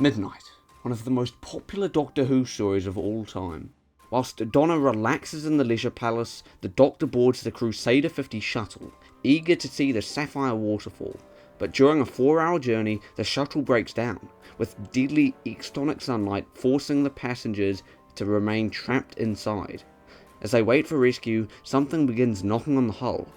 Midnight, one of the most popular Doctor Who stories of all time. Whilst Donna relaxes in the Leisure Palace, the Doctor boards the Crusader 50 shuttle, eager to see the Sapphire Waterfall. But during a 4-hour journey, the shuttle breaks down, with deadly extonic sunlight forcing the passengers to remain trapped inside. As they wait for rescue, something begins knocking on the hull.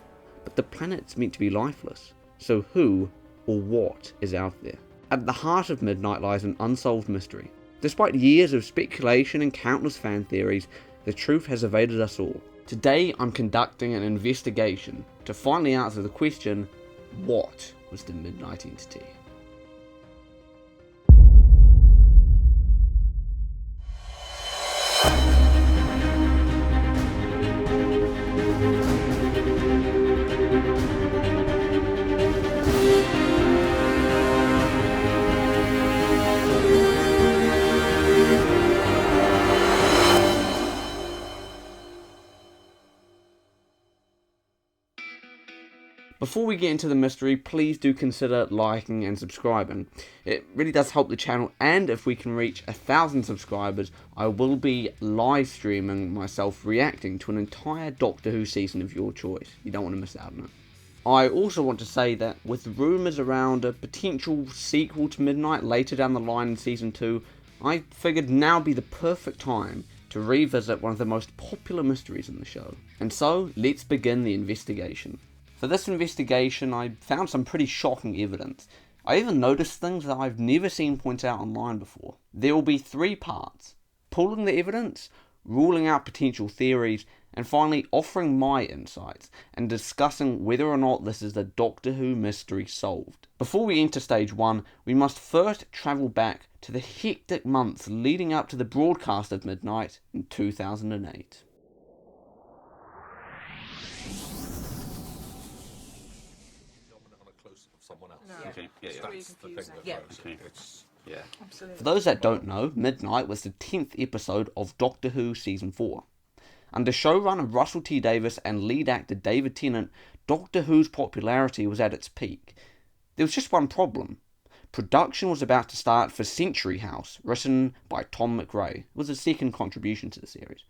But the planet's meant to be lifeless, so who or what is out there? At the heart of Midnight lies an unsolved mystery. Despite years of speculation and countless fan theories, the truth has evaded us all. Today I'm conducting an investigation to finally answer the question, what was the Midnight Entity? Before we get into the mystery, please do consider liking and subscribing. It really does help the channel, and if we can reach 1,000 subscribers, I will be live streaming myself reacting to an entire Doctor Who season of your choice. You don't want to miss out on it. I also want to say that with rumours around a potential sequel to Midnight later down the line in Season 2, I figured now would be the perfect time to revisit one of the most popular mysteries in the show. And so, let's begin the investigation. For this investigation, I found some pretty shocking evidence. I even noticed things that I've never seen pointed out online before. There will be 3 parts: pulling the evidence, ruling out potential theories, and finally offering my insights and discussing whether or not this is the Doctor Who mystery solved. Before we enter stage 1, we must first travel back to the hectic months leading up to the broadcast of Midnight in 2008. Okay. That's the thing that For those that don't know, Midnight was the 10th episode of Doctor Who Season 4. Under showrunner Russell T Davies and lead actor David Tennant, Doctor Who's popularity was at its peak. There was just one problem. Production was about to start for Century House, written by Tom McRae. It was his second contribution to the series.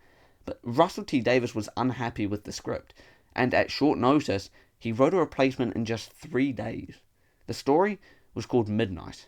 But Russell T Davies was unhappy with the script, and at short notice, he wrote a replacement in just 3 days. The story was called Midnight.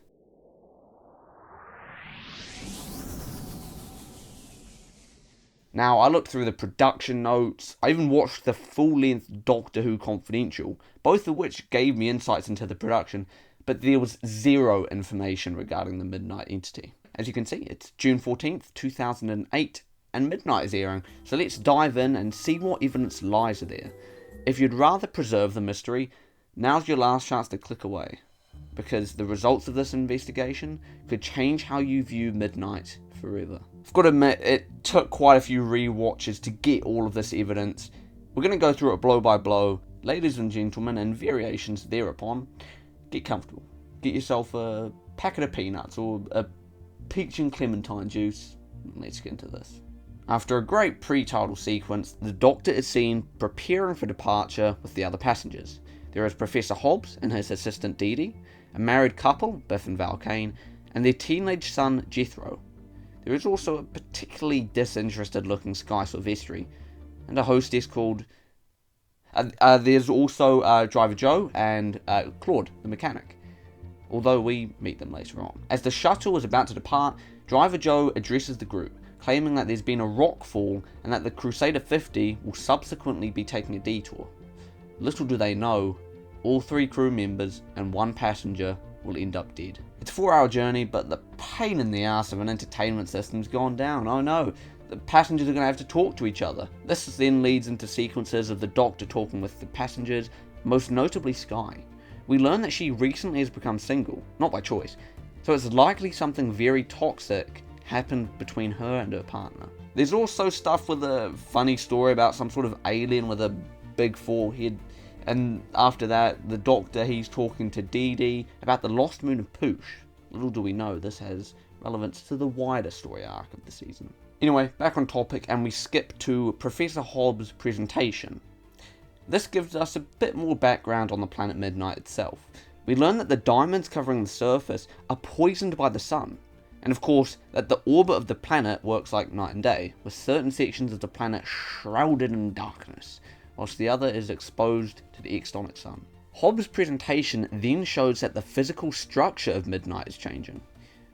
Now, I looked through the production notes, I even watched the full-length Doctor Who Confidential, both of which gave me insights into the production, but there was zero information regarding the Midnight Entity. As you can see, it's June 14th, 2008, and Midnight is airing, so let's dive in and see what evidence lies there. If you'd rather preserve the mystery, now's your last chance to click away, because the results of this investigation could change how you view Midnight forever. I've got to admit, it took quite a few re-watches to get all of this evidence. We're going to go through it blow by blow. Ladies and gentlemen, and variations thereupon, get comfortable. Get yourself a packet of peanuts or a peach and clementine juice. Let's get into this. After a great pre-title sequence, the Doctor is seen preparing for departure with the other passengers. There is Professor Hobbs and his assistant Dee Dee, a married couple, Biff and Val Kane, and their teenage son Jethro. There is also a particularly disinterested looking Sky Silvestri, and a hostess called... there's also Driver Joe and Claude, the mechanic, although we meet them later on. As the shuttle is about to depart, Driver Joe addresses the group, claiming that there's been a rock fall and that the Crusader 50 will subsequently be taking a detour. Little do they know, all 3 crew members and 1 passenger will end up dead. It's a 4-hour journey, but the pain in the ass of an entertainment system's gone down. Oh no, the passengers are going to have to talk to each other. This then leads into sequences of the Doctor talking with the passengers, most notably Sky. We learn that she recently has become single, not by choice, so it's likely something very toxic happened between her and her partner. There's also stuff with a funny story about some sort of alien with a big forehead, and after that, the Doctor, he's talking to Dee Dee about the lost moon of Poosh. Little do we know this has relevance to the wider story arc of the season. Anyway, back on topic, and we skip to Professor Hobbs' presentation. This gives us a bit more background on the planet Midnight itself. We learn that the diamonds covering the surface are poisoned by the sun, And of course, that the orbit of the planet works like night and day, with certain sections of the planet shrouded in darkness, whilst the other is exposed to the extonic sun. Hobbes' presentation then shows that the physical structure of midnight is changing.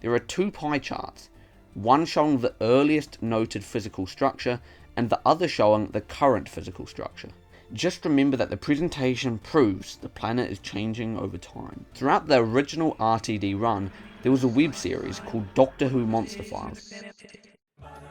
There are two pie charts, one showing the earliest noted physical structure, and the other showing the current physical structure. Just remember that the presentation proves the planet is changing over time. Throughout the original RTD run, there was a web series called Doctor Who Monster Files.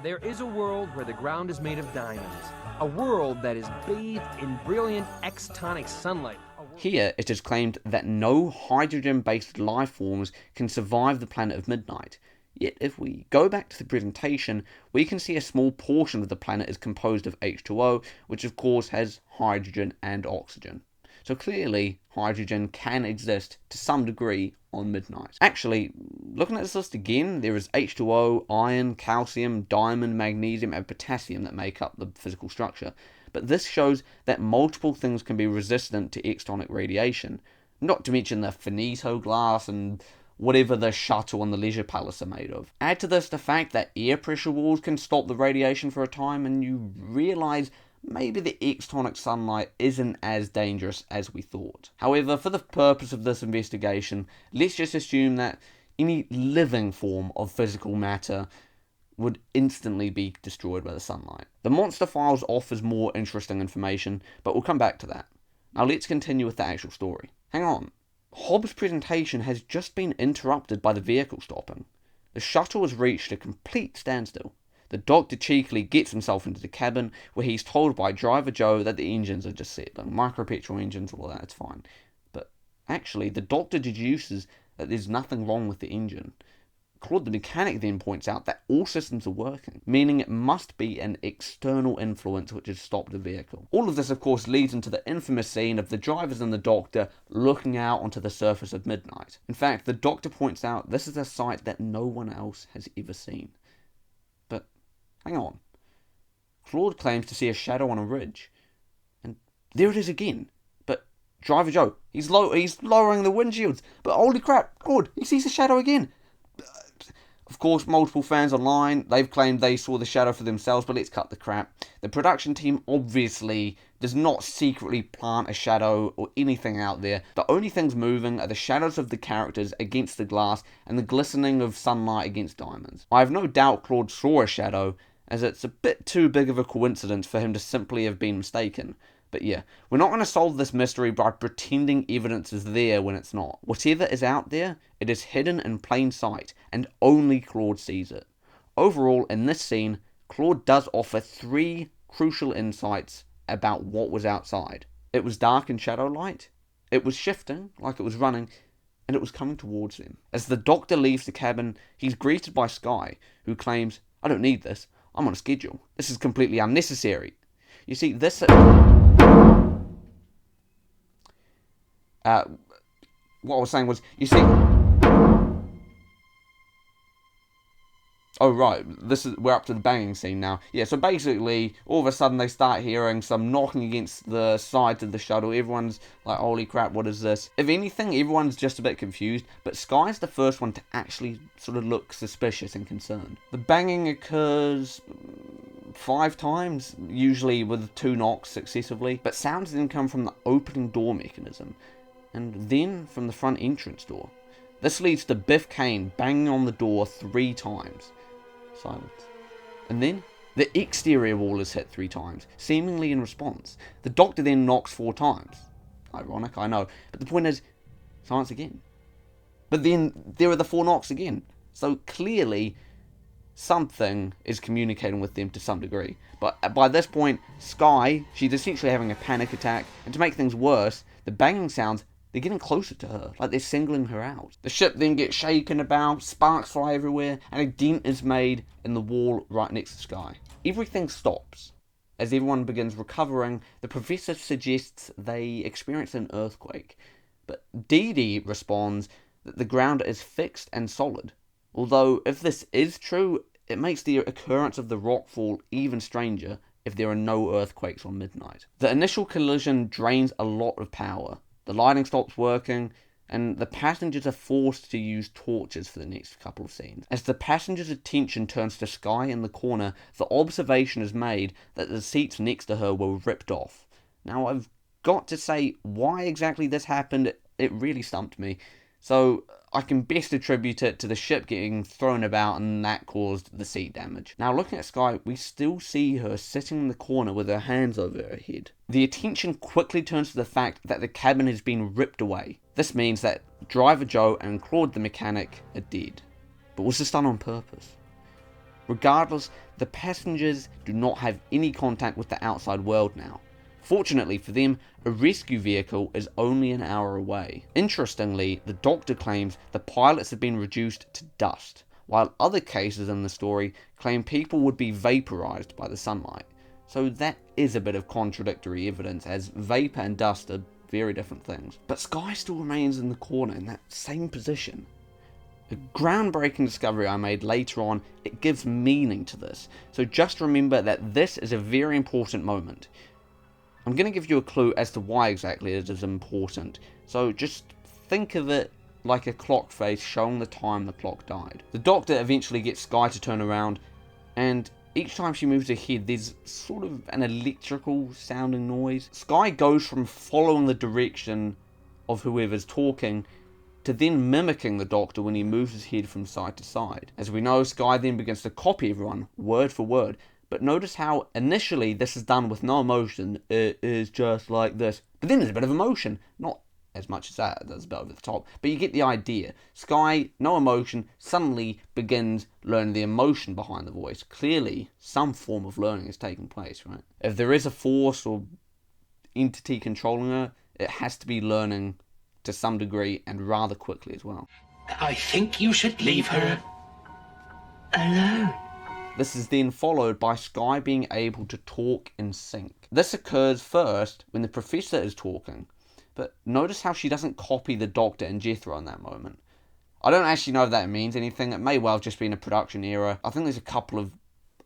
There is a world where the ground is made of diamonds. A world that is bathed in brilliant extonic sunlight. Here, it is claimed that no hydrogen-based life forms can survive the planet of midnight. Yet, if we go back to the presentation, we can see a small portion of the planet is composed of H2O, which of course has hydrogen and oxygen. So clearly, hydrogen can exist to some degree on midnight. Actually, looking at this list again, there is H2O, iron, calcium, diamond, magnesium, and potassium that make up the physical structure. But this shows that multiple things can be resistant to extonic radiation, not to mention the finito glass and whatever the shuttle and the leisure palace are made of. Add to this the fact that air pressure walls can stop the radiation for a time, and you realise maybe the extonic sunlight isn't as dangerous as we thought. However, for the purpose of this investigation, let's just assume that any living form of physical matter would instantly be destroyed by the sunlight. The Monster Files offers more interesting information, but we'll come back to that. Now let's continue with the actual story. Hang on. Hobbes' presentation has just been interrupted by the vehicle stopping. The shuttle has reached a complete standstill. The Doctor cheekily gets himself into the cabin, where he's told by Driver Joe that the engines are just settling. Micropetrol engines, all that, it's fine. But actually, the Doctor deduces that there's nothing wrong with the engine. Claude the mechanic then points out that all systems are working, meaning it must be an external influence which has stopped the vehicle. All of this, of course, leads into the infamous scene of the drivers and the Doctor looking out onto the surface of midnight. In fact, the Doctor points out this is a sight that no one else has ever seen. But hang on. Claude claims to see a shadow on a ridge. And there it is again. But Driver Joe, he's lowering the windshields. But holy crap, Claude, he sees a shadow again. Of course, multiple fans online, they've claimed they saw the shadow for themselves, but let's cut the crap. The production team obviously does not secretly plant a shadow or anything out there. The only things moving are the shadows of the characters against the glass and the glistening of sunlight against diamonds. I have no doubt Claude saw a shadow, as it's a bit too big of a coincidence for him to simply have been mistaken. But yeah, we're not going to solve this mystery by pretending evidence is there when it's not. Whatever is out there, it is hidden in plain sight, and only Claude sees it. Overall, in this scene, Claude does offer 3 crucial insights about what was outside. It was dark and shadow light, it was shifting, like it was running, and it was coming towards them. As the Doctor leaves the cabin, he's greeted by Sky, who claims, "I don't need this, I'm on a schedule. This is completely unnecessary." You see, this... what I was saying was, you see... Oh, right, we're up to the banging scene now. Yeah, so basically, all of a sudden they start hearing some knocking against the sides of the shuttle. Everyone's like, holy crap, what is this? If anything, everyone's just a bit confused, but Sky's the first one to actually sort of look suspicious and concerned. The banging occurs 5 times, usually with 2 knocks successively, but sounds then come from the opening door mechanism, and then from the front entrance door. This leads to Biff Kane banging on the door 3 times. Silence. And then the exterior wall is hit 3 times, seemingly in response. The Doctor then knocks 4 times. Ironic, I know, but the point is, silence again. But then there are the 4 knocks again. So clearly, something is communicating with them to some degree. But by this point, Sky, she's essentially having a panic attack, and to make things worse, the banging sounds, they're getting closer to her, like they're singling her out. The ship then gets shaken about, sparks fly everywhere, and a dent is made in the wall right next to Sky. Everything stops. As everyone begins recovering, the Professor suggests they experience an earthquake. But Dee Dee responds that the ground is fixed and solid. Although, if this is true, it makes the occurrence of the rockfall even stranger if there are no earthquakes on midnight. The initial collision drains a lot of power. The lighting stops working, and the passengers are forced to use torches for the next couple of scenes. As the passengers' attention turns to Skye in the corner, the observation is made that the seats next to her were ripped off. Now, I've got to say, why exactly this happened, it really stumped me. So I can best attribute it to the ship getting thrown about, and that caused the seat damage. Now, looking at Skye, we still see her sitting in the corner with her hands over her head. The attention quickly turns to the fact that the cabin has been ripped away. This means that Driver Joe and Claude the mechanic are dead. But was this done on purpose? Regardless, the passengers do not have any contact with the outside world now. Fortunately for them, a rescue vehicle is only an hour away. Interestingly, the Doctor claims the pilots have been reduced to dust, while other cases in the story claim people would be vaporized by the sunlight. So that is a bit of contradictory evidence, as vapor and dust are very different things. But Skye still remains in the corner in that same position. A groundbreaking discovery I made later on, it gives meaning to this. So just remember that this is a very important moment. I'm going to give you a clue as to why exactly it is important, so just think of it like a clock face showing the time the clock died. The Doctor eventually gets Skye to turn around, and each time she moves her head there's sort of an electrical sounding noise. Skye goes from following the direction of whoever's talking to then mimicking the Doctor when he moves his head from side to side. As we know, Skye then begins to copy everyone, word for word. But notice how initially this is done with no emotion. It is just like this. But then there's a bit of emotion. Not as much as that, that's a bit over the top. But you get the idea. Skye, no emotion, suddenly begins learning the emotion behind the voice. Clearly, some form of learning is taking place, right? If there is a force or entity controlling her, it has to be learning to some degree and rather quickly as well. I think you should leave her alone. This is then followed by Skye being able to talk in sync. This occurs first when the Professor is talking, but notice how she doesn't copy the Doctor and Jethro in that moment. I don't actually know if that means anything. It may well have just been a production error. I think there's a couple of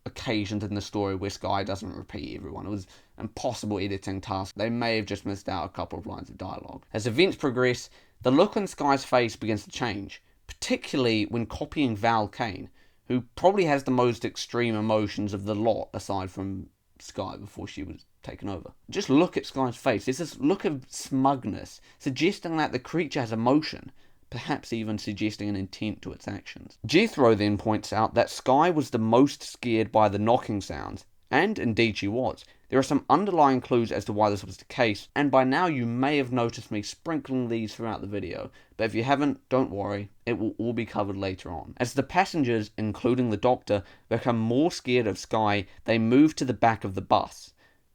occasions in the story where Skye doesn't repeat everyone. It was an impossible editing task. They may have just missed out a couple of lines of dialogue. As events progress, the look on Skye's face begins to change, particularly when copying Val Kane, who probably has the most extreme emotions of the lot aside from Skye before she was taken over. Just look at Skye's face. There's this look of smugness, suggesting that the creature has emotion, perhaps even suggesting an intent to its actions. Jethro then points out that Skye was the most scared by the knocking sounds, and indeed she was. There are some underlying clues as to why this was the case, and by now you may have noticed me sprinkling these throughout the video, but if you haven't, don't worry, it will all be covered later on. As the passengers, including the Doctor, become more scared of Skye, they move to the back of the bus.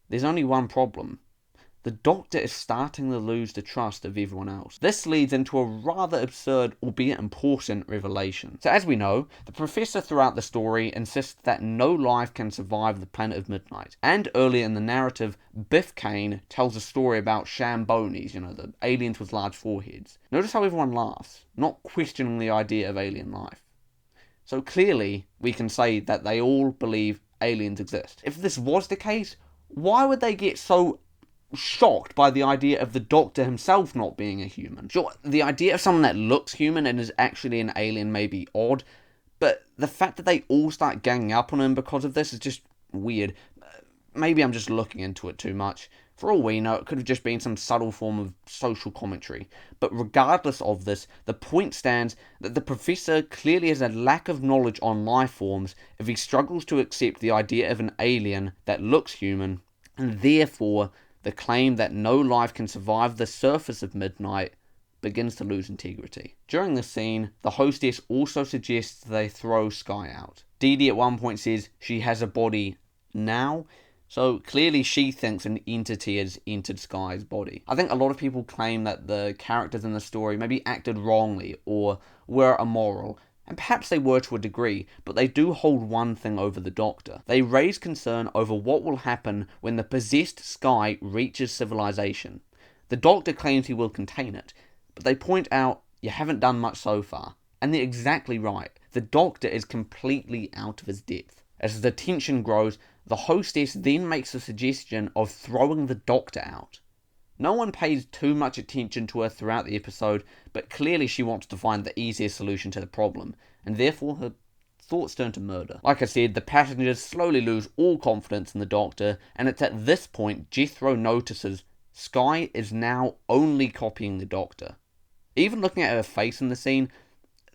There's only one problem. The Doctor is starting to lose the trust of everyone else. This leads into a rather absurd, albeit important, revelation. So as we know, the Professor throughout the story insists that no life can survive the planet of Midnight. And earlier in the narrative, Biff Kane tells a story about Shambonis, the aliens with large foreheads. Notice how everyone laughs, not questioning the idea of alien life. So clearly, we can say that they all believe aliens exist. If this was the case, why would they get so shocked by the idea of the Doctor himself not being a human? Sure, the idea of someone that looks human and is actually an alien may be odd, but the fact that they all start ganging up on him because of this is just weird. Maybe I'm just looking into it too much. For all we know, it could have just been some subtle form of social commentary. But regardless of this, the point stands that the Professor clearly has a lack of knowledge on life forms if he struggles to accept the idea of an alien that looks human, and therefore the claim that no life can survive the surface of Midnight begins to lose integrity. During this scene, the hostess also suggests they throw Skye out. Dee Dee at one point says she has a body now, so clearly she thinks an entity has entered Skye's body. I think a lot of people claim that the characters in the story maybe acted wrongly or were immoral, and perhaps they were to a degree, but they do hold one thing over the Doctor. They raise concern over what will happen when the possessed Skye reaches civilization. The Doctor claims he will contain it, but they point out, you haven't done much so far. And they're exactly right. The Doctor is completely out of his depth. As the tension grows, the hostess then makes a suggestion of throwing the Doctor out. No one pays too much attention to her throughout the episode, but clearly she wants to find the easiest solution to the problem, and therefore her thoughts turn to murder. Like I said, the passengers slowly lose all confidence in the Doctor, and it's at this point Jethro notices Skye is now only copying the Doctor. Even looking at her face in the scene,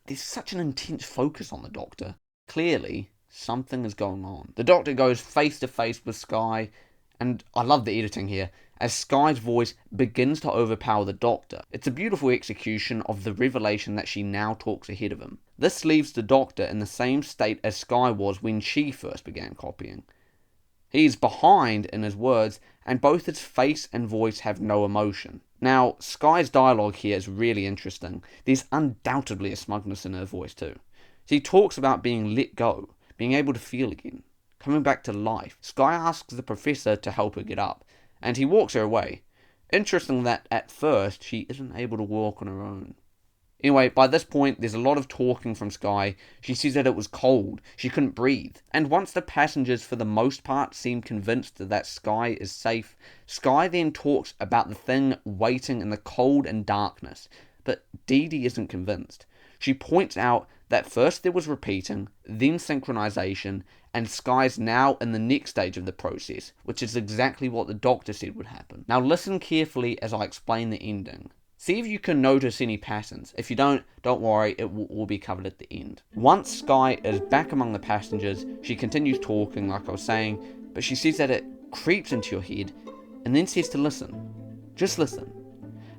there's such an intense focus on the Doctor. Clearly, something is going on. The Doctor goes face to face with Skye, and I love the editing here, as Skye's voice begins to overpower the Doctor. It's a beautiful execution of the revelation that she now talks ahead of him. This leaves the Doctor in the same state as Skye was when she first began copying. He is behind in his words, and both his face and voice have no emotion. Now, Skye's dialogue here is really interesting. There's undoubtedly a smugness in her voice too. She talks about being let go, being able to feel again, coming back to life. Skye asks the Professor to help her get up, and he walks her away. Interesting that at first she isn't able to walk on her own. Anyway, by this point, there's a lot of talking from Skye. She says that it was cold, she couldn't breathe. And once the passengers, for the most part, seem convinced that Skye is safe, Skye then talks about the thing waiting in the cold and darkness. But Dee Dee isn't convinced. She points out that first there was repeating, then synchronization, and Skye's now in the next stage of the process, which is exactly what the Doctor said would happen. Now listen carefully as I explain the ending. See if you can notice any patterns. If you don't worry, it will all be covered at the end. Once Skye is back among the passengers, she continues talking like I was saying, but she says that it creeps into your head, and then says to listen. Just listen.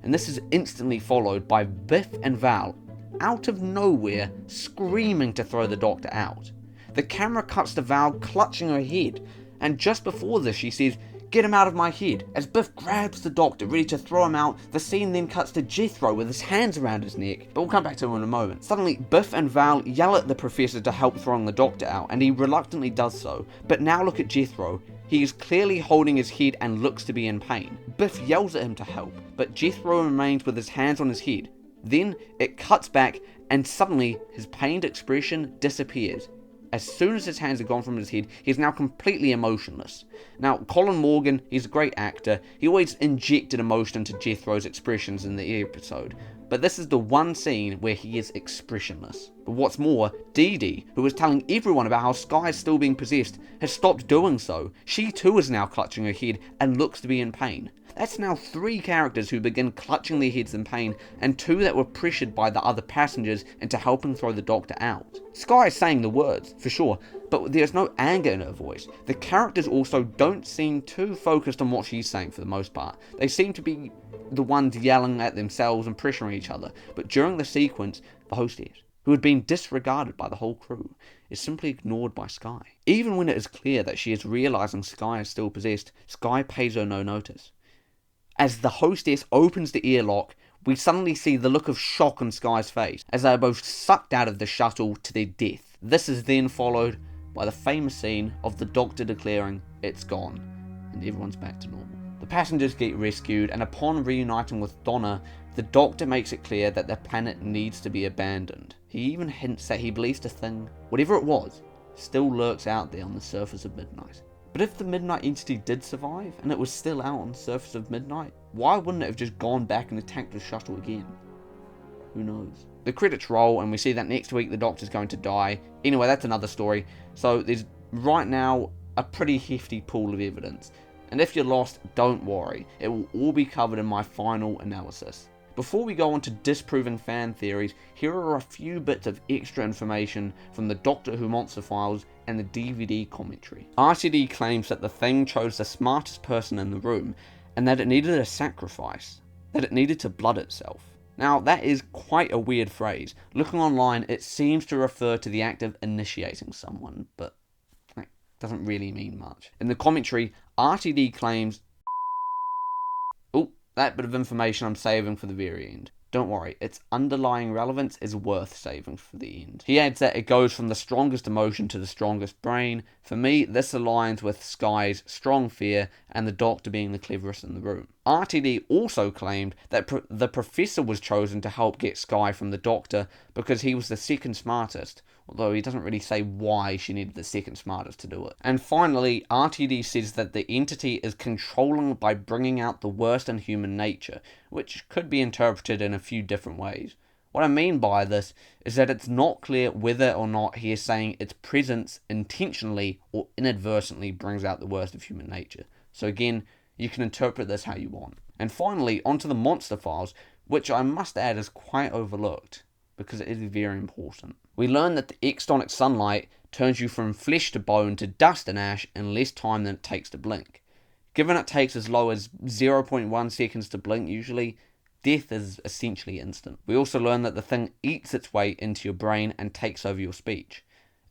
And this is instantly followed by Biff and Val, out of nowhere, screaming to throw the Doctor out. The camera cuts to Val clutching her head, and just before this she says, "Get him out of my head." As Biff grabs the Doctor, ready to throw him out, the scene then cuts to Jethro with his hands around his neck, but we'll come back to him in a moment. Suddenly, Biff and Val yell at the Professor to help throwing the Doctor out, and he reluctantly does so. But now look at Jethro. He is clearly holding his head and looks to be in pain. Biff yells at him to help, but Jethro remains with his hands on his head. Then it cuts back, and suddenly his pained expression disappears. As soon as his hands are gone from his head, he is now completely emotionless. Now, Colin Morgan, he's a great actor. He always injected emotion into Jethro's expressions in the episode. But this is the one scene where he is expressionless. But what's more, Dee Dee, who was telling everyone about how Skye is still being possessed, has stopped doing so. She too is now clutching her head and looks to be in pain. That's now 3 characters who begin clutching their heads in pain, and 2 that were pressured by the other passengers into helping throw the Doctor out. Skye is saying the words, for sure, but there's no anger in her voice. The characters also don't seem too focused on what she's saying for the most part. They seem to be the ones yelling at themselves and pressuring each other, but during the sequence, the hostess, who had been disregarded by the whole crew, is simply ignored by Skye. Even when it is clear that she is realising Skye is still possessed, Skye pays her no notice. As the hostess opens the airlock, we suddenly see the look of shock on Skye's face, as they are both sucked out of the shuttle to their death. This is then followed by the famous scene of the Doctor declaring, "It's gone," and everyone's back to normal. The passengers get rescued, and upon reuniting with Donna, the Doctor makes it clear that the planet needs to be abandoned. He even hints that he believes the thing, whatever it was, still lurks out there on the surface of midnight. But if the Midnight Entity did survive, and it was still out on the surface of midnight, why wouldn't it have just gone back and attacked the shuttle again? Who knows? The credits roll, and we see that next week the Doctor's going to die. Anyway, that's another story. So there's right now a pretty hefty pool of evidence. And if you're lost, don't worry. It will all be covered in my final analysis. Before we go on to Disproving Fan Theories, here are a few bits of extra information from the Doctor Who Monster Files and the DVD commentary. RTD claims that the Thing chose the smartest person in the room, and that it needed a sacrifice, that it needed to blood itself. Now, that is quite a weird phrase. Looking online, it seems to refer to the act of initiating someone, but that doesn't really mean much. In the commentary, RTD claims... Oh, that bit of information I'm saving for the very end. Don't worry, its underlying relevance is worth saving for the end. He adds that it goes from the strongest emotion to the strongest brain. For me, this aligns with Skye's strong fear and the Doctor being the cleverest in the room. RTD also claimed that the Professor was chosen to help get Skye from the Doctor because he was the second smartest, although he doesn't really say why she needed the second smartest to do it. And finally, RTD says that the entity is controlling by bringing out the worst in human nature, which could be interpreted in a few different ways. What I mean by this is that it's not clear whether or not he is saying its presence intentionally or inadvertently brings out the worst of human nature. So again, you can interpret this how you want. And finally, onto the monster files, which I must add is quite overlooked, because it is very important. We learn that the extonic sunlight turns you from flesh to bone to dust and ash in less time than it takes to blink. Given it takes as low as 0.1 seconds to blink usually, death is essentially instant. We also learn that the thing eats its way into your brain and takes over your speech.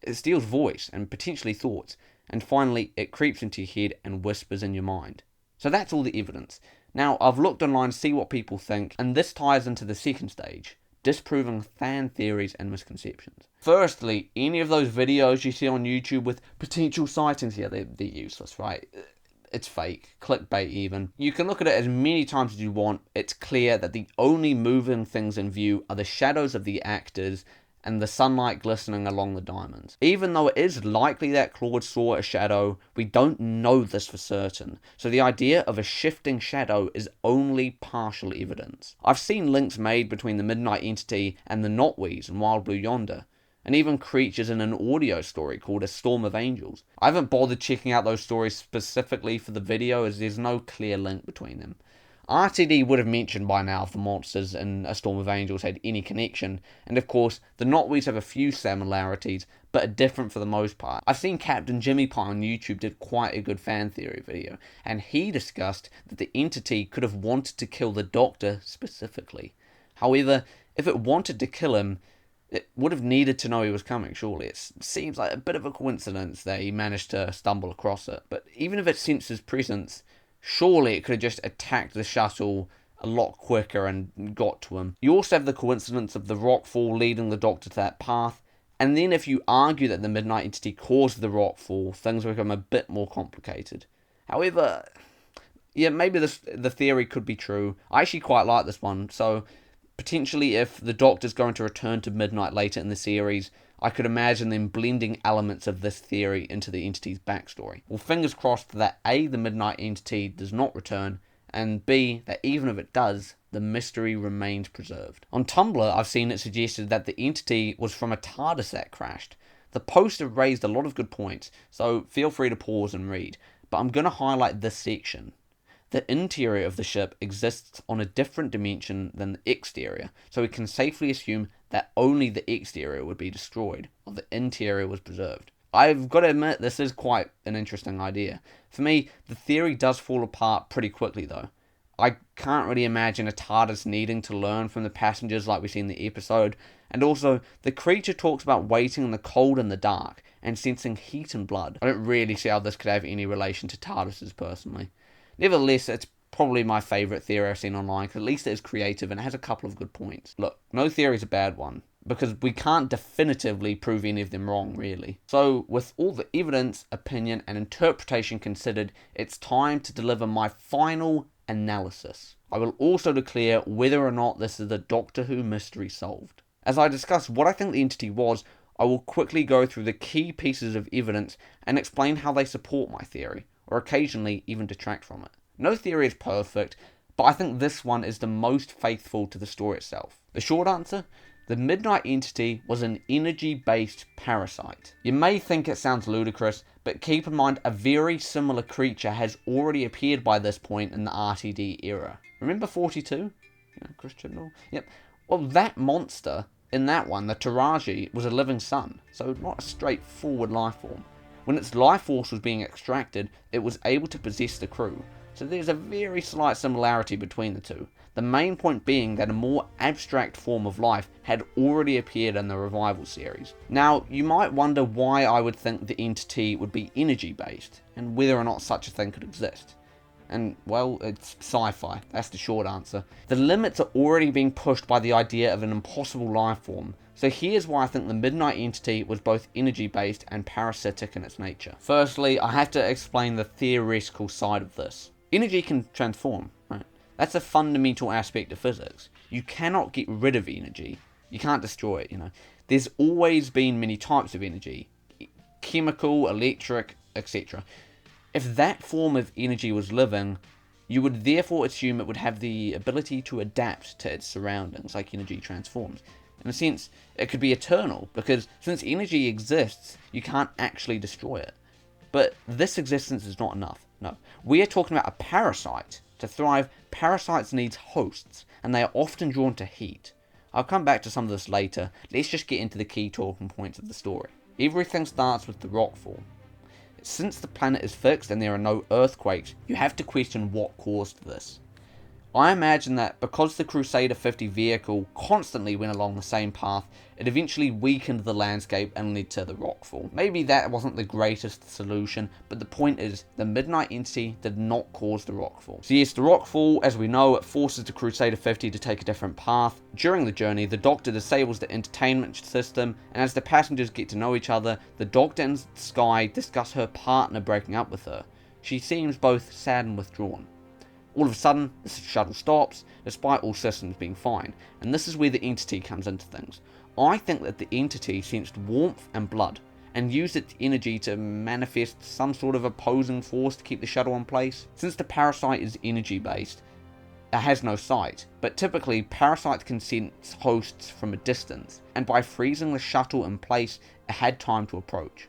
It steals voice and potentially thoughts, and finally it creeps into your head and whispers in your mind. So that's all the evidence. Now, I've looked online to see what people think, and this ties into the second stage, disproving fan theories and misconceptions. Firstly, any of those videos you see on YouTube with potential sightings, yeah, they're useless, right? It's fake, clickbait even. You can look at it as many times as you want. It's clear that the only moving things in view are the shadows of the actors and the sunlight glistening along the diamonds. Even though it is likely that Claude saw a shadow, we don't know this for certain. So the idea of a shifting shadow is only partial evidence. I've seen links made between the Midnight Entity and the Knotweeds in Wild Blue Yonder, and even creatures in an audio story called A Storm of Angels. I haven't bothered checking out those stories specifically for the video as there's no clear link between them. RTD would have mentioned by now if the monsters in A Storm of Angels had any connection, and of course, the Knotweeds have a few similarities, but are different for the most part. I've seen Captain Jimmy Pie on YouTube did quite a good fan theory video, and he discussed that the entity could have wanted to kill the Doctor specifically. However, if it wanted to kill him, it would have needed to know he was coming, surely. It seems like a bit of a coincidence that he managed to stumble across it. But even if it sensed his presence, surely it could have just attacked the shuttle a lot quicker and got to him. You also have the coincidence of the rockfall leading the Doctor to that path. And then if you argue that the Midnight Entity caused the rockfall, things become a bit more complicated. However, yeah, maybe the theory could be true. I actually quite like this one, so potentially if the Doctor's going to return to midnight later in the series, I could imagine them blending elements of this theory into the entity's backstory. Well, fingers crossed that A, the Midnight Entity does not return, and B, that even if it does, the mystery remains preserved. On Tumblr, I've seen it suggested that the entity was from a TARDIS that crashed. The post have raised a lot of good points, so feel free to pause and read, but I'm going to highlight this section. The interior of the ship exists on a different dimension than the exterior, so we can safely assume that only the exterior would be destroyed, while the interior was preserved. I've got to admit, this is quite an interesting idea. For me, the theory does fall apart pretty quickly though. I can't really imagine a TARDIS needing to learn from the passengers like we see in the episode, and also, the creature talks about waiting in the cold and the dark, and sensing heat and blood. I don't really see how this could have any relation to TARDISes personally. Nevertheless, it's probably my favourite theory I've seen online, because at least it is creative and it has a couple of good points. Look, no theory is a bad one, because we can't definitively prove any of them wrong, really. So, with all the evidence, opinion, and interpretation considered, it's time to deliver my final analysis. I will also declare whether or not this is the Doctor Who mystery solved. As I discuss what I think the entity was, I will quickly go through the key pieces of evidence and explain how they support my theory, or occasionally even detract from it. No theory is perfect, but I think this one is the most faithful to the story itself. The short answer? The Midnight Entity was an energy-based parasite. You may think it sounds ludicrous, but keep in mind a very similar creature has already appeared by this point in the RTD era. Remember 42? Chris Chibnall? Yep. Well, that monster in that one, the Taraji, was a living sun, so not a straightforward life form. When its life force was being extracted, it was able to possess the crew, so there's a very slight similarity between the two. The main point being that a more abstract form of life had already appeared in the Revival series. Now, you might wonder why I would think the entity would be energy-based, and whether or not such a thing could exist. And, well, it's sci-fi, that's the short answer. The limits are already being pushed by the idea of an impossible life form, so here's why I think the Midnight Entity was both energy-based and parasitic in its nature. Firstly, I have to explain the theoretical side of this. Energy can transform, right? That's a fundamental aspect of physics. You cannot get rid of energy. You can't destroy it, There's always been many types of energy, chemical, electric, etc. If that form of energy was living, you would therefore assume it would have the ability to adapt to its surroundings, like energy transforms. In a sense, it could be eternal, because since energy exists, you can't actually destroy it. But this existence is not enough. No. We are talking about a parasite. To thrive, parasites need hosts, and they are often drawn to heat. I'll come back to some of this later. Let's just get into the key talking points of the story. Everything starts with the rockfall. Since the planet is fixed and there are no earthquakes, you have to question what caused this. I imagine that because the Crusader 50 vehicle constantly went along the same path, it eventually weakened the landscape and led to the rockfall. Maybe that wasn't the greatest solution, but the point is, the Midnight Entity did not cause the rockfall. So yes, the rockfall, as we know, it forces the Crusader 50 to take a different path. During the journey, the Doctor disables the entertainment system, and as the passengers get to know each other, the Doctor and Skye discuss her partner breaking up with her. She seems both sad and withdrawn. All of a sudden, the shuttle stops, despite all systems being fine, and this is where the Entity comes into things. I think that the Entity sensed warmth and blood, and used its energy to manifest some sort of opposing force to keep the shuttle in place. Since the parasite is energy based, it has no sight, but typically parasites can sense hosts from a distance, and by freezing the shuttle in place, it had time to approach.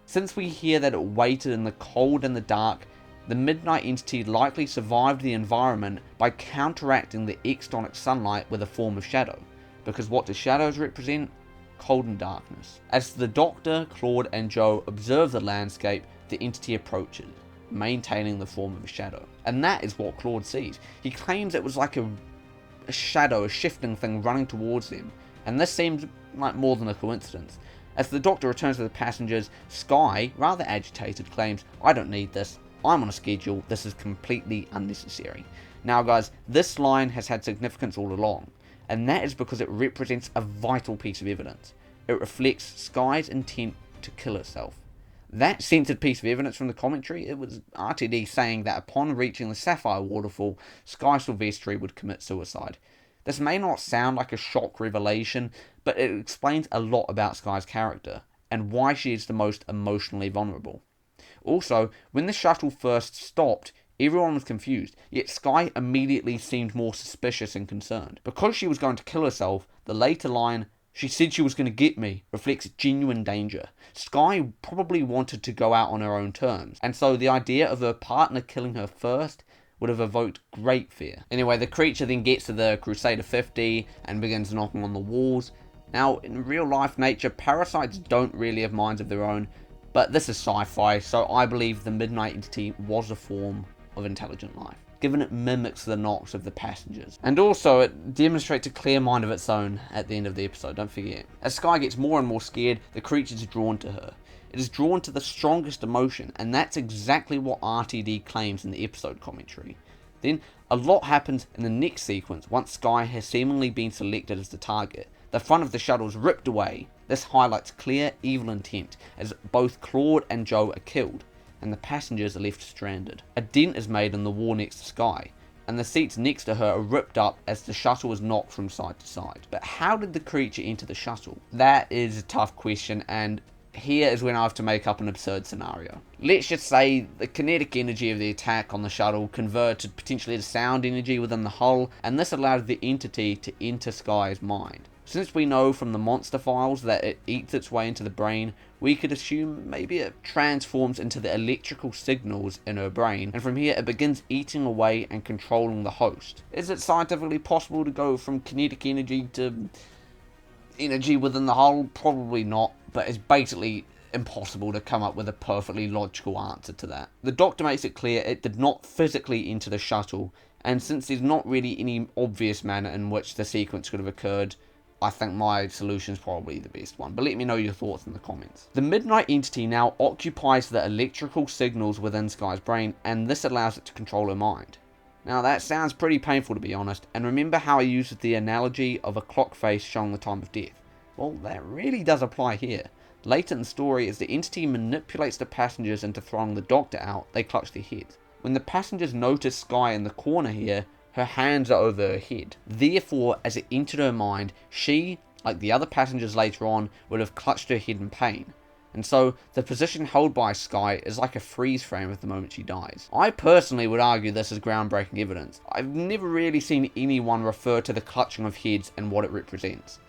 Since we hear that it waited in the cold and the dark, the Midnight Entity likely survived the environment by counteracting the extonic sunlight with a form of shadow, because what do shadows represent? Cold and darkness. As the Doctor, Claude and Jo observe the landscape, the Entity approaches, maintaining the form of a shadow. And that is what Claude sees. He claims it was like a shadow, a shifting thing running towards them, and this seems like more than a coincidence. As the Doctor returns to the passengers, Skye, rather agitated, claims, "I don't need this. I'm on a schedule, this is completely unnecessary." Now guys, this line has had significance all along, and that is because it represents a vital piece of evidence. It reflects Skye's intent to kill herself. That censored piece of evidence from the commentary, it was RTD saying that upon reaching the Sapphire Waterfall, Skye Silvestri would commit suicide. This may not sound like a shock revelation, but it explains a lot about Skye's character, and why she is the most emotionally vulnerable. Also, when the shuttle first stopped, everyone was confused, yet Skye immediately seemed more suspicious and concerned. Because she was going to kill herself, the later line, "She said she was going to get me," reflects genuine danger. Skye probably wanted to go out on her own terms, and so the idea of her partner killing her first would have evoked great fear. Anyway, the creature then gets to the Crusader 50 and begins knocking on the walls. Now, in real life nature, parasites don't really have minds of their own, but this is sci-fi, so I believe the Midnight Entity was a form of intelligent life, given it mimics the knocks of the passengers. And also, it demonstrates a clear mind of its own at the end of the episode, don't forget. As Skye gets more and more scared, the creature is drawn to her. It is drawn to the strongest emotion, and that's exactly what RTD claims in the episode commentary. Then, a lot happens in the next sequence once Skye has seemingly been selected as the target. The front of the shuttle is ripped away. This highlights clear evil intent, as both Claude and Jo are killed, and the passengers are left stranded. A dent is made in the wall next to Skye, and the seats next to her are ripped up as the shuttle is knocked from side to side. But how did the creature enter the shuttle? That is a tough question, and here is when I have to make up an absurd scenario. Let's just say the kinetic energy of the attack on the shuttle converted potentially to sound energy within the hull, and this allowed the entity to enter Skye's mind. Since we know from the monster files that it eats its way into the brain, we could assume maybe it transforms into the electrical signals in her brain, and from here it begins eating away and controlling the host. Is it scientifically possible to go from kinetic energy to energy within the hull? Probably not, but it's basically impossible to come up with a perfectly logical answer to that. The Doctor makes it clear it did not physically enter the shuttle, and since there's not really any obvious manner in which the sequence could have occurred, I think my solution is probably the best one, but let me know your thoughts in the comments. The Midnight Entity now occupies the electrical signals within Skye's brain, and this allows it to control her mind. Now that sounds pretty painful, to be honest, and remember how I used the analogy of a clock face showing the time of death? Well, that really does apply here. Later in the story, as the entity manipulates the passengers into throwing the Doctor out, they clutch their heads. When the passengers notice Skye in the corner here, her hands are over her head. Therefore, as it entered her mind, she, like the other passengers later on would have clutched her head in pain. And so, the position held by Skye is like a freeze frame of the moment she dies. I personally would argue this is groundbreaking evidence. I've never really seen anyone refer to the clutching of heads and what it represents.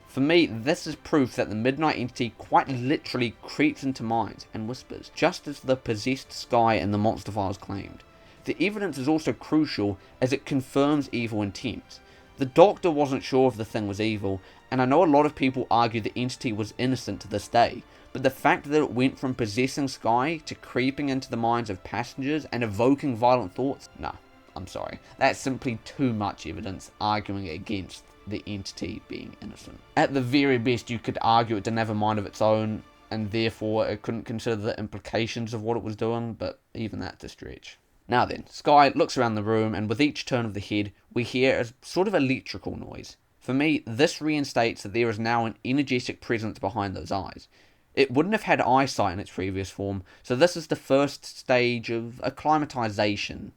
For me, this is proof that the Midnight Entity quite literally creeps into minds and whispers, just as the possessed Skye in the Monster Files claimed. The evidence is also crucial as it confirms evil intent. The Doctor wasn't sure if the thing was evil, and I know a lot of people argue the entity was innocent to this day, but the fact that it went from possessing Skye to creeping into the minds of passengers and evoking violent thoughts? Nah, I'm sorry. That's simply too much evidence arguing against the entity being innocent. At the very best, you could argue it didn't have a mind of its own, and therefore it couldn't consider the implications of what it was doing, but even that's a stretch. Now then, Skye looks around the room, and with each turn of the head, we hear a sort of electrical noise. For me, this reinstates that there is now an energetic presence behind those eyes. It wouldn't have had eyesight in its previous form, so this is the first stage of acclimatization,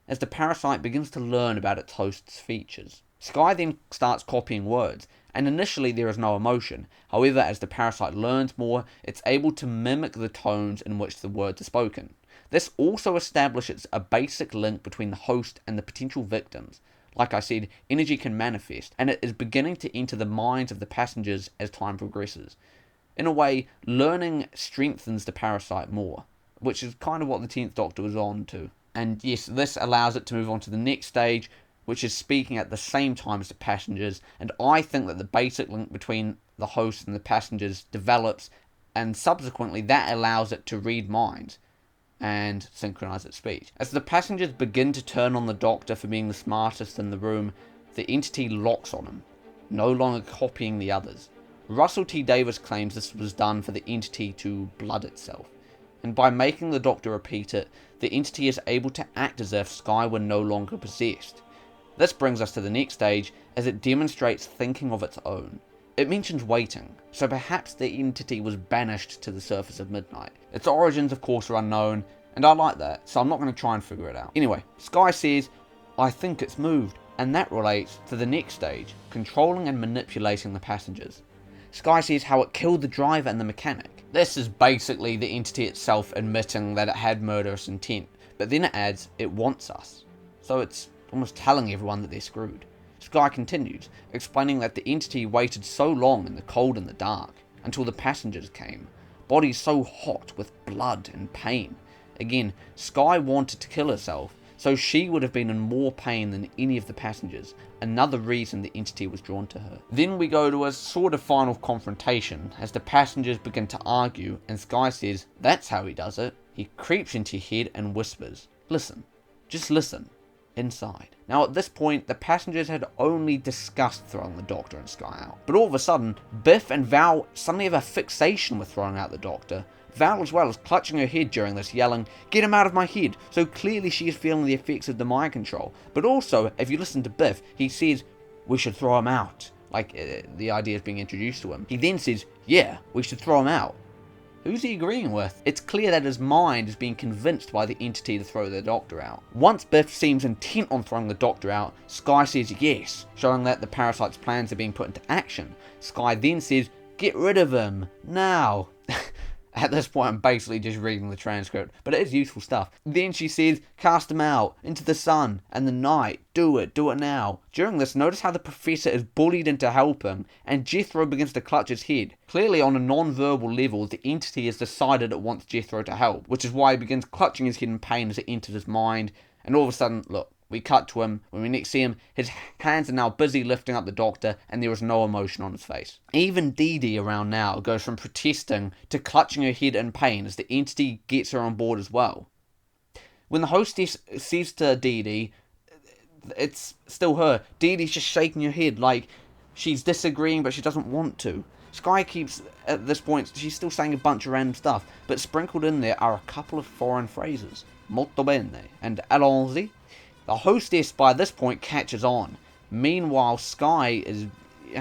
as the parasite begins to learn about its host's features. Skye then starts copying words, and initially there is no emotion. However, as the parasite learns more, it's able to mimic the tones in which the words are spoken. This also establishes a basic link between the host and the potential victims. Like I said, energy can manifest, and it is beginning to enter the minds of the passengers as time progresses. In a way, learning strengthens the parasite more, which is kind of what the 10th Doctor was on to. And yes, this allows it to move on to the next stage, which is speaking at the same time as the passengers, and I think that the basic link between the host and the passengers develops, and subsequently that allows it to read minds and synchronize its speech. As the passengers begin to turn on the Doctor for being the smartest in the room, the entity locks on him, no longer copying the others. Russell T. Davies claims this was done for the entity to blood itself, and by making the Doctor repeat it, the entity is able to act as if Skye were no longer possessed. This brings us to the next stage, as it demonstrates thinking of its own. It mentions waiting, so perhaps the entity was banished to the surface of midnight. Its origins, of course, are unknown, and I like that, so I'm not going to try and figure it out. Anyway, Skye says, "I think it's moved," and that relates to the next stage, controlling and manipulating the passengers. Skye says how it killed the driver and the mechanic. This is basically the entity itself admitting that it had murderous intent, but then it adds, "it wants us." So it's almost telling everyone that they're screwed. Skye continues, explaining that the entity waited so long in the cold and the dark, until the passengers came, bodies so hot with blood and pain. Again, Skye wanted to kill herself, so she would have been in more pain than any of the passengers, another reason the entity was drawn to her. Then we go to a sort of final confrontation, as the passengers begin to argue, and Skye says, "That's how he does it. He creeps into your head and whispers. Listen, just listen." Inside. Now at this point, the passengers had only discussed throwing the Doctor and Skye out. But all of a sudden, Biff and Val suddenly have a fixation with throwing out the Doctor. Val as well is clutching her head during this, yelling, "Get him out of my head!" So clearly she is feeling the effects of the mind control. But also, if you listen to Biff, he says, "We should throw him out." Like, the idea is being introduced to him. He then says, "Yeah, we should throw him out." Who's he agreeing with? It's clear that his mind is being convinced by the entity to throw the Doctor out. Once Biff seems intent on throwing the Doctor out, Skye says yes, showing that the parasite's plans are being put into action. Skye then says, "Get rid of him, now." At this point, I'm basically just reading the transcript, but it is useful stuff. Then she says, "Cast him out, into the sun and the night. Do it now." During this, notice how the Professor is bullied into helping, and Jethro begins to clutch his head. Clearly, on a non-verbal level, the entity has decided it wants Jethro to help, which is why he begins clutching his head in pain as it enters his mind, and all of a sudden, look, we cut to him. When we next see him, his hands are now busy lifting up the Doctor, and there is no emotion on his face. Even Dee Dee around now goes from protesting to clutching her head in pain as the entity gets her on board as well. When the hostess says to Dee Dee, it's still her, Dee Dee's just shaking her head like she's disagreeing but she doesn't want to. Skye keeps, at this point, she's still saying a bunch of random stuff, but sprinkled in there are a couple of foreign phrases. Molto bene and allons-y. The hostess by this point catches on. Meanwhile, Skye is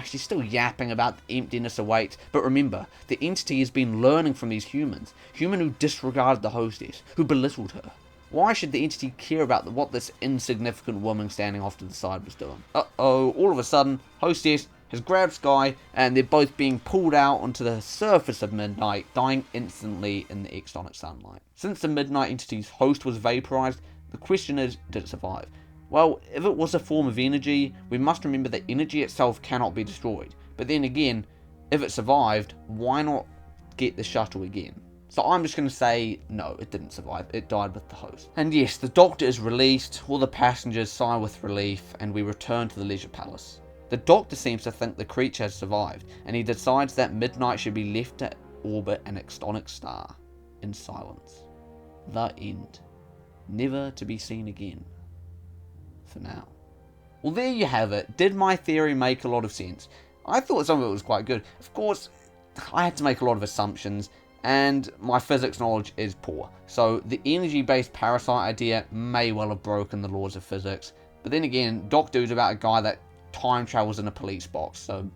she's still yapping about the emptiness awaits, but remember, the entity has been learning from these humans who disregarded the hostess, who belittled her. Why should the entity care about what this insignificant woman standing off to the side was doing? Uh-oh, all of a sudden, hostess, has grabbed Sky, and they're both being pulled out onto the surface of Midnight, dying instantly in the extonic sunlight. Since the Midnight entity's host was vaporized, the question is, did it survive? Well, if it was a form of energy, we must remember that energy itself cannot be destroyed. But then again, if it survived, why not get the shuttle again? So I'm just going to say, no, it didn't survive. It died with the host. And yes, the Doctor is released, all the passengers sigh with relief, and we return to the Leisure Palace. The Doctor seems to think the creature has survived, and he decides that Midnight should be left to orbit an extonic star in silence. The end. Never to be seen again. For now. Well, there you have it. Did my theory make a lot of sense? I thought some of it was quite good. Of course, I had to make a lot of assumptions, and my physics knowledge is poor. So the energy-based parasite idea may well have broken the laws of physics. But then again, Doctor Who's about a guy that time travels in a police box, so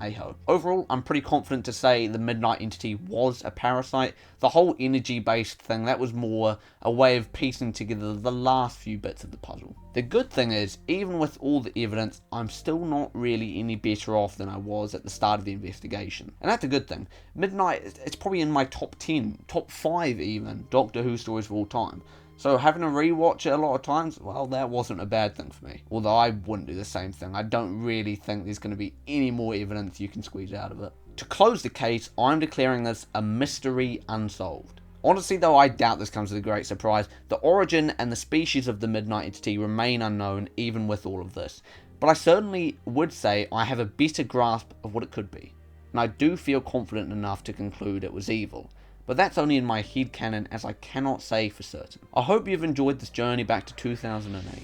hey-ho. Overall, I'm pretty confident to say the Midnight entity was a parasite. The whole energy-based thing, that was more a way of piecing together the last few bits of the puzzle. The good thing is, even with all the evidence, I'm still not really any better off than I was at the start of the investigation. And that's a good thing. Midnight, it's probably in my top 10, top 5 even, Doctor Who stories of all time. So having to rewatch it a lot of times, well, that wasn't a bad thing for me. Although I wouldn't do the same thing. I don't really think there's going to be any more evidence you can squeeze out of it. To close the case, I'm declaring this a mystery unsolved. Honestly though, I doubt this comes as a great surprise. The origin and the species of the Midnight entity remain unknown even with all of this. But I certainly would say I have a better grasp of what it could be. And I do feel confident enough to conclude it was evil. But that's only in my headcanon, as I cannot say for certain. I hope you've enjoyed this journey back to 2008.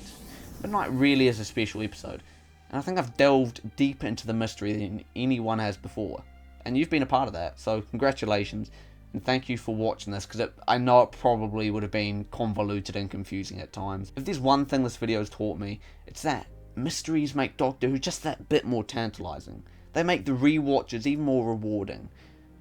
Midnight really is a special episode, and I think I've delved deeper into the mystery than anyone has before. And you've been a part of that, so congratulations, and thank you for watching this, because I know it probably would have been convoluted and confusing at times. If there's one thing this video has taught me, it's that mysteries make Doctor Who just that bit more tantalising. They make the rewatches even more rewarding.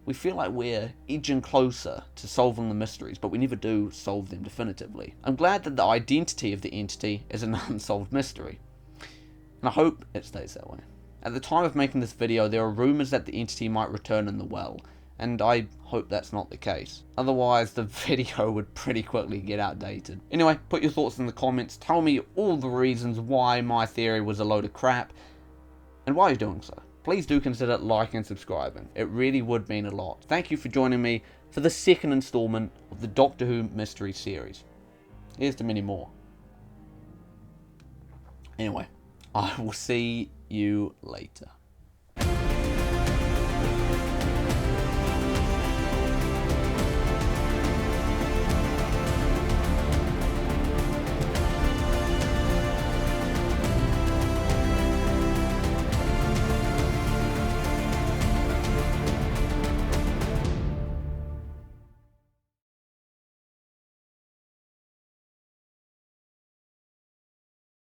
We feel like we're edging closer to solving the mysteries, but we never do solve them definitively. I'm glad that the identity of the entity is an unsolved mystery, and I hope it stays that way. At the time of making this video, there are rumours that the entity might return in the well, and I hope that's not the case. Otherwise, the video would pretty quickly get outdated. Anyway, put your thoughts in the comments, tell me all the reasons why my theory was a load of crap, and why you're doing so. Please do consider liking and subscribing. It really would mean a lot. Thank you for joining me for the second installment of the Doctor Who Mystery Series. Here's to many more. Anyway, I will see you later.